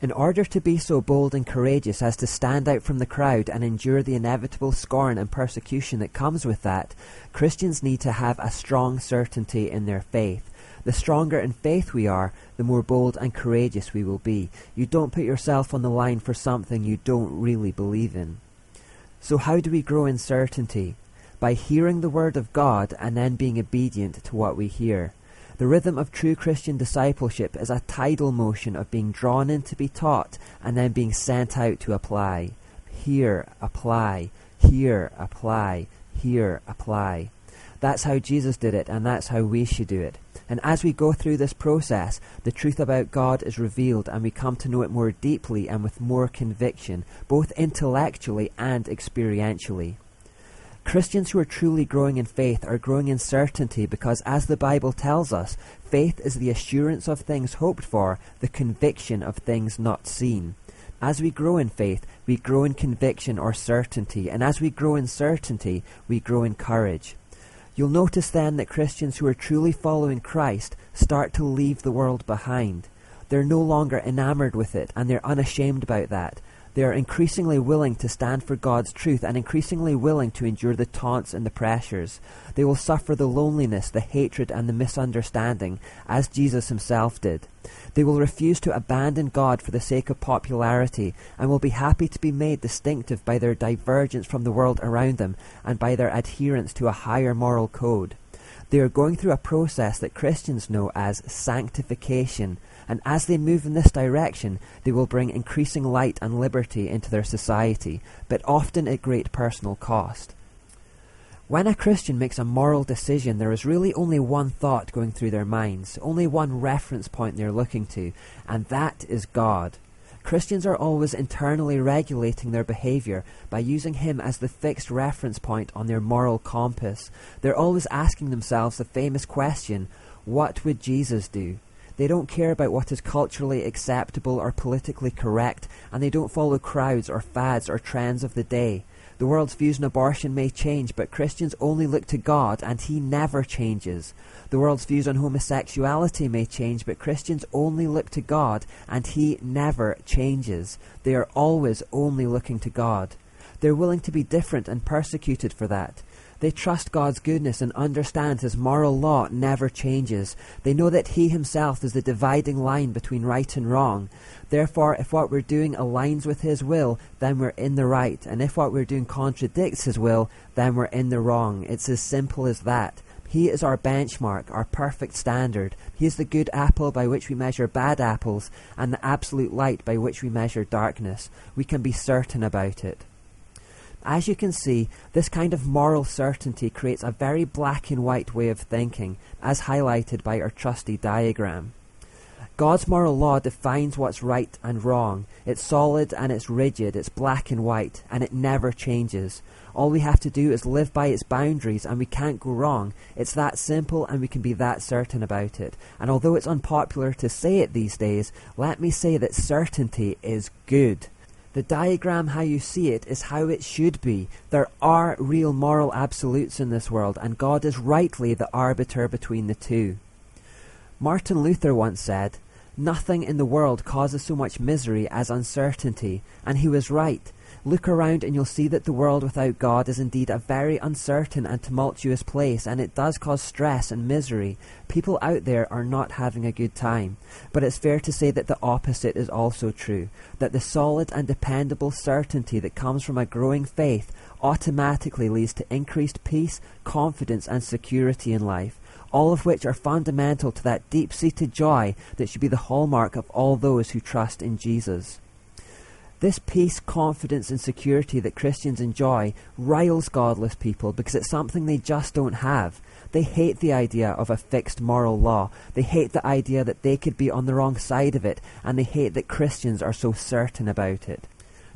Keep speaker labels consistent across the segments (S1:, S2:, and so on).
S1: In order to be so bold and courageous as to stand out from the crowd and endure the inevitable scorn and persecution that comes with that, Christians need to have a strong certainty in their faith. The stronger in faith we are, the more bold and courageous we will be. You don't put yourself on the line for something you don't really believe in. So how do we grow in certainty? By hearing the word of God and then being obedient to what we hear. The rhythm of true Christian discipleship is a tidal motion of being drawn in to be taught and then being sent out to apply. Hear, apply, hear, apply, hear, apply. That's how Jesus did it, and that's how we should do it. And as we go through this process, the truth about God is revealed and we come to know it more deeply and with more conviction, both intellectually and experientially. Christians who are truly growing in faith are growing in certainty because, as the Bible tells us, faith is the assurance of things hoped for, the conviction of things not seen. As we grow in faith, we grow in conviction or certainty, and as we grow in certainty, we grow in courage. You'll notice then that Christians who are truly following Christ start to leave the world behind. They're no longer enamored with it, and they're unashamed about that. They are increasingly willing to stand for God's truth and increasingly willing to endure the taunts and the pressures. They will suffer the loneliness, the hatred and the misunderstanding, as Jesus himself did. They will refuse to abandon God for the sake of popularity and will be happy to be made distinctive by their divergence from the world around them and by their adherence to a higher moral code. They are going through a process that Christians know as sanctification, and as they move in this direction, they will bring increasing light and liberty into their society, but often at great personal cost. When a Christian makes a moral decision, there is really only one thought going through their minds, only one reference point they're looking to, and that is God. Christians are always internally regulating their behaviour by using Him as the fixed reference point on their moral compass. They're always asking themselves the famous question, what would Jesus do? They don't care about what is culturally acceptable or politically correct, and they don't follow crowds or fads or trends of the day. The world's views on abortion may change, but Christians only look to God, and He never changes. The world's views on homosexuality may change, but Christians only look to God, and He never changes. They are always only looking to God. They're willing to be different and persecuted for that. They trust God's goodness and understand His moral law never changes. They know that He Himself is the dividing line between right and wrong. Therefore, if what we're doing aligns with His will, then we're in the right. And if what we're doing contradicts His will, then we're in the wrong. It's as simple as that. He is our benchmark, our perfect standard. He is the good apple by which we measure bad apples, and the absolute light by which we measure darkness. We can be certain about it. As you can see, this kind of moral certainty creates a very black and white way of thinking, as highlighted by our trusty diagram. God's moral law defines what's right and wrong. It's solid and it's rigid, it's black and white, and it never changes. All we have to do is live by its boundaries and we can't go wrong. It's that simple and we can be that certain about it. And although it's unpopular to say it these days, let me say that certainty is good. The diagram, how you see it, is how it should be. There are real moral absolutes in this world, and God is rightly the arbiter between the two. Martin Luther once said, "Nothing in the world causes so much misery as uncertainty," and he was right. Look around and you'll see that the world without God is indeed a very uncertain and tumultuous place, and it does cause stress and misery. People out there are not having a good time. But it's fair to say that the opposite is also true, that the solid and dependable certainty that comes from a growing faith automatically leads to increased peace, confidence and security in life, all of which are fundamental to that deep-seated joy that should be the hallmark of all those who trust in Jesus. This peace, confidence and security that Christians enjoy riles godless people because it's something they just don't have. They hate the idea of a fixed moral law. They hate the idea that they could be on the wrong side of it, and they hate that Christians are so certain about it.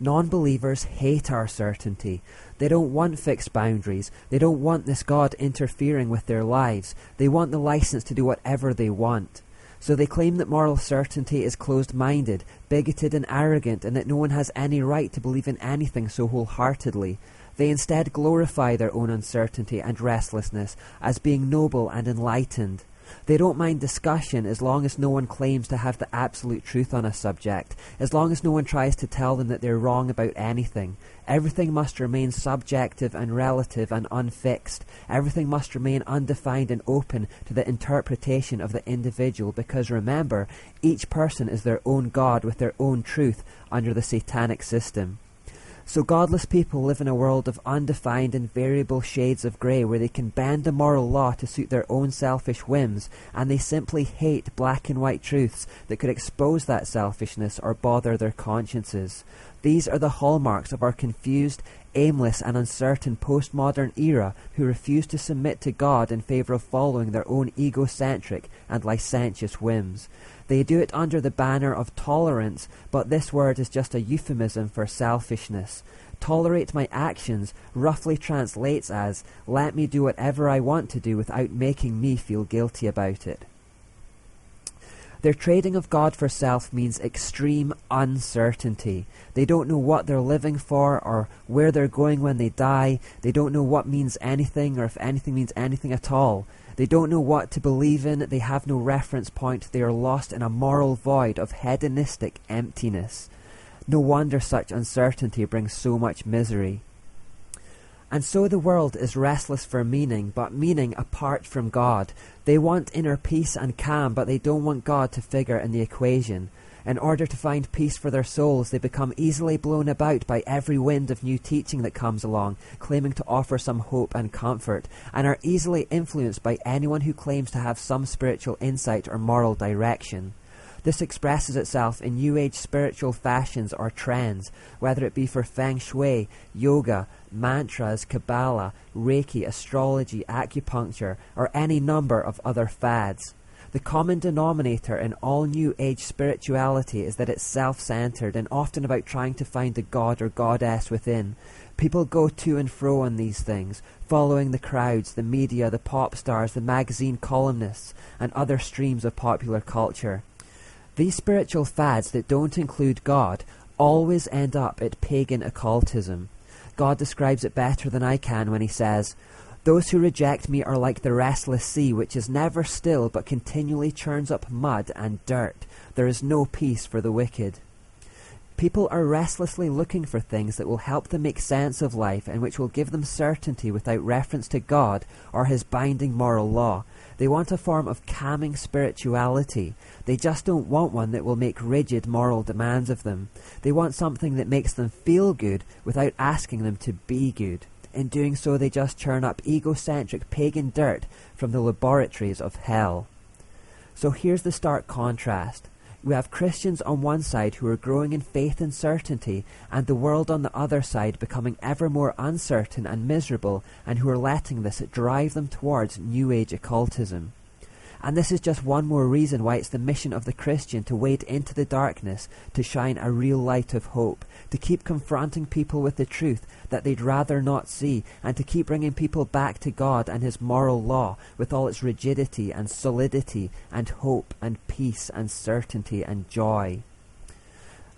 S1: Non-believers hate our certainty. They don't want fixed boundaries. They don't want this God interfering with their lives. They want the license to do whatever they want. So they claim that moral certainty is closed-minded, bigoted and arrogant, and that no one has any right to believe in anything so wholeheartedly. They instead glorify their own uncertainty and restlessness as being noble and enlightened. They don't mind discussion as long as no one claims to have the absolute truth on a subject, as long as no one tries to tell them that they're wrong about anything. Everything must remain subjective and relative and unfixed. Everything must remain undefined and open to the interpretation of the individual, because remember, each person is their own God with their own truth under the satanic system. So godless people live in a world of undefined and variable shades of grey, where they can bend the moral law to suit their own selfish whims, and they simply hate black and white truths that could expose that selfishness or bother their consciences. These are the hallmarks of our confused, aimless and uncertain postmodern era, who refuse to submit to God in favour of following their own egocentric and licentious whims. They do it under the banner of tolerance, but this word is just a euphemism for selfishness. Tolerate my actions roughly translates as, let me do whatever I want to do without making me feel guilty about it. Their trading of God for self means extreme uncertainty. They don't know what they're living for or where they're going when they die. They don't know what means anything, or if anything means anything at all. They don't know what to believe in. They have no reference point. They are lost in a moral void of hedonistic emptiness. No wonder such uncertainty brings so much misery. And so the world is restless for meaning, but meaning apart from God. They want inner peace and calm, but they don't want God to figure in the equation. In order to find peace for their souls, they become easily blown about by every wind of new teaching that comes along, claiming to offer some hope and comfort, and are easily influenced by anyone who claims to have some spiritual insight or moral direction. This expresses itself in New Age spiritual fashions or trends, whether it be for Feng Shui, yoga, mantras, Kabbalah, Reiki, astrology, acupuncture, or any number of other fads. The common denominator in all New Age spirituality is that it's self-centered and often about trying to find the god or goddess within. People go to and fro on these things, following the crowds, the media, the pop stars, the magazine columnists, and other streams of popular culture. These spiritual fads that don't include God always end up at pagan occultism. God describes it better than I can when he says, "Those who reject me are like the restless sea, which is never still but continually churns up mud and dirt. There is no peace for the wicked." People are restlessly looking for things that will help them make sense of life and which will give them certainty without reference to God or his binding moral law. They want a form of calming spirituality. They just don't want one that will make rigid moral demands of them. They want something that makes them feel good without asking them to be good. In doing so, they just churn up egocentric pagan dirt from the laboratories of hell. So here's the stark contrast. We have Christians on one side who are growing in faith and certainty, and the world on the other side becoming ever more uncertain and miserable, and who are letting this drive them towards New Age occultism. And this is just one more reason why it's the mission of the Christian to wade into the darkness, to shine a real light of hope, to keep confronting people with the truth that they'd rather not see, and to keep bringing people back to God and his moral law with all its rigidity and solidity and hope and peace and certainty and joy.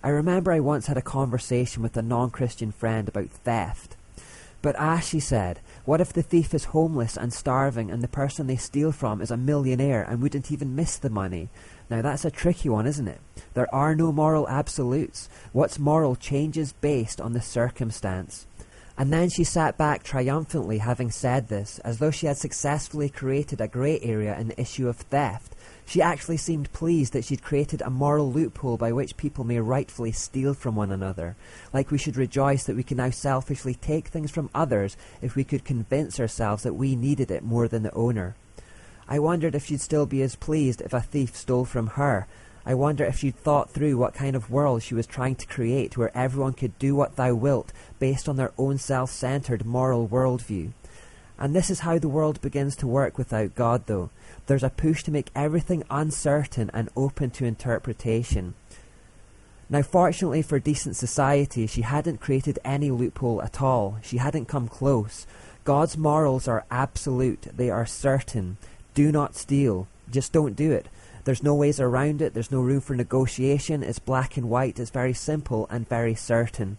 S1: I remember I once had a conversation with a non-Christian friend about theft. "But she said, what if the thief is homeless and starving and the person they steal from is a millionaire and wouldn't even miss the money?" Now that's a tricky one, isn't it? There are no moral absolutes. What's moral changes based on the circumstance. And then she sat back triumphantly, having said this, as though she had successfully created a grey area in the issue of theft. She actually seemed pleased that she'd created a moral loophole by which people may rightfully steal from one another. Like we should rejoice that we can now selfishly take things from others if we could convince ourselves that we needed it more than the owner. I wondered if she'd still be as pleased if a thief stole from her. I wonder if she'd thought through what kind of world she was trying to create, where everyone could do what thou wilt based on their own self-centered moral worldview. And this is how the world begins to work without God, though. There's a push to make everything uncertain and open to interpretation. Now, fortunately for decent society, she hadn't created any loophole at all. She hadn't come close. God's morals are absolute. They are certain. Do not steal. Just don't do it. There's no ways around it. There's no room for negotiation. It's black and white. It's very simple and very certain.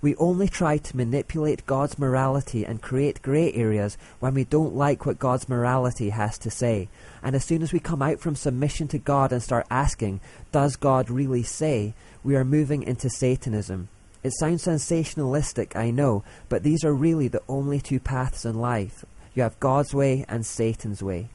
S1: We only try to manipulate God's morality and create grey areas when we don't like what God's morality has to say. And as soon as we come out from submission to God and start asking, does God really say, we are moving into Satanism. It sounds sensationalistic, I know, but these are really the only two paths in life. You have God's way and Satan's way.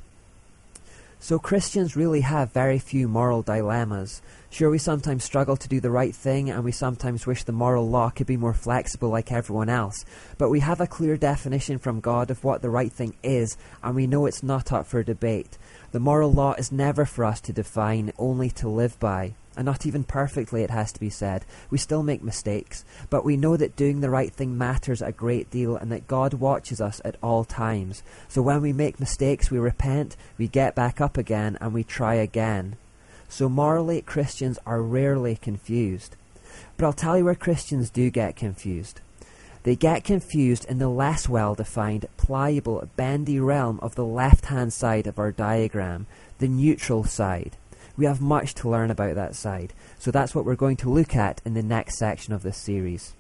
S1: So Christians really have very few moral dilemmas. Sure, we sometimes struggle to do the right thing, and we sometimes wish the moral law could be more flexible like everyone else, but we have a clear definition from God of what the right thing is, and we know it's not up for debate. The moral law is never for us to define, only to live by. And not even perfectly, it has to be said. We still make mistakes, but we know that doing the right thing matters a great deal and that God watches us at all times. So when we make mistakes, we repent, we get back up again, and we try again. So morally, Christians are rarely confused. But I'll tell you where Christians do get confused. They get confused in the less well-defined, pliable, bendy realm of the left-hand side of our diagram, the neutral side. We have much to learn about that side, so that's what we're going to look at in the next section of this series.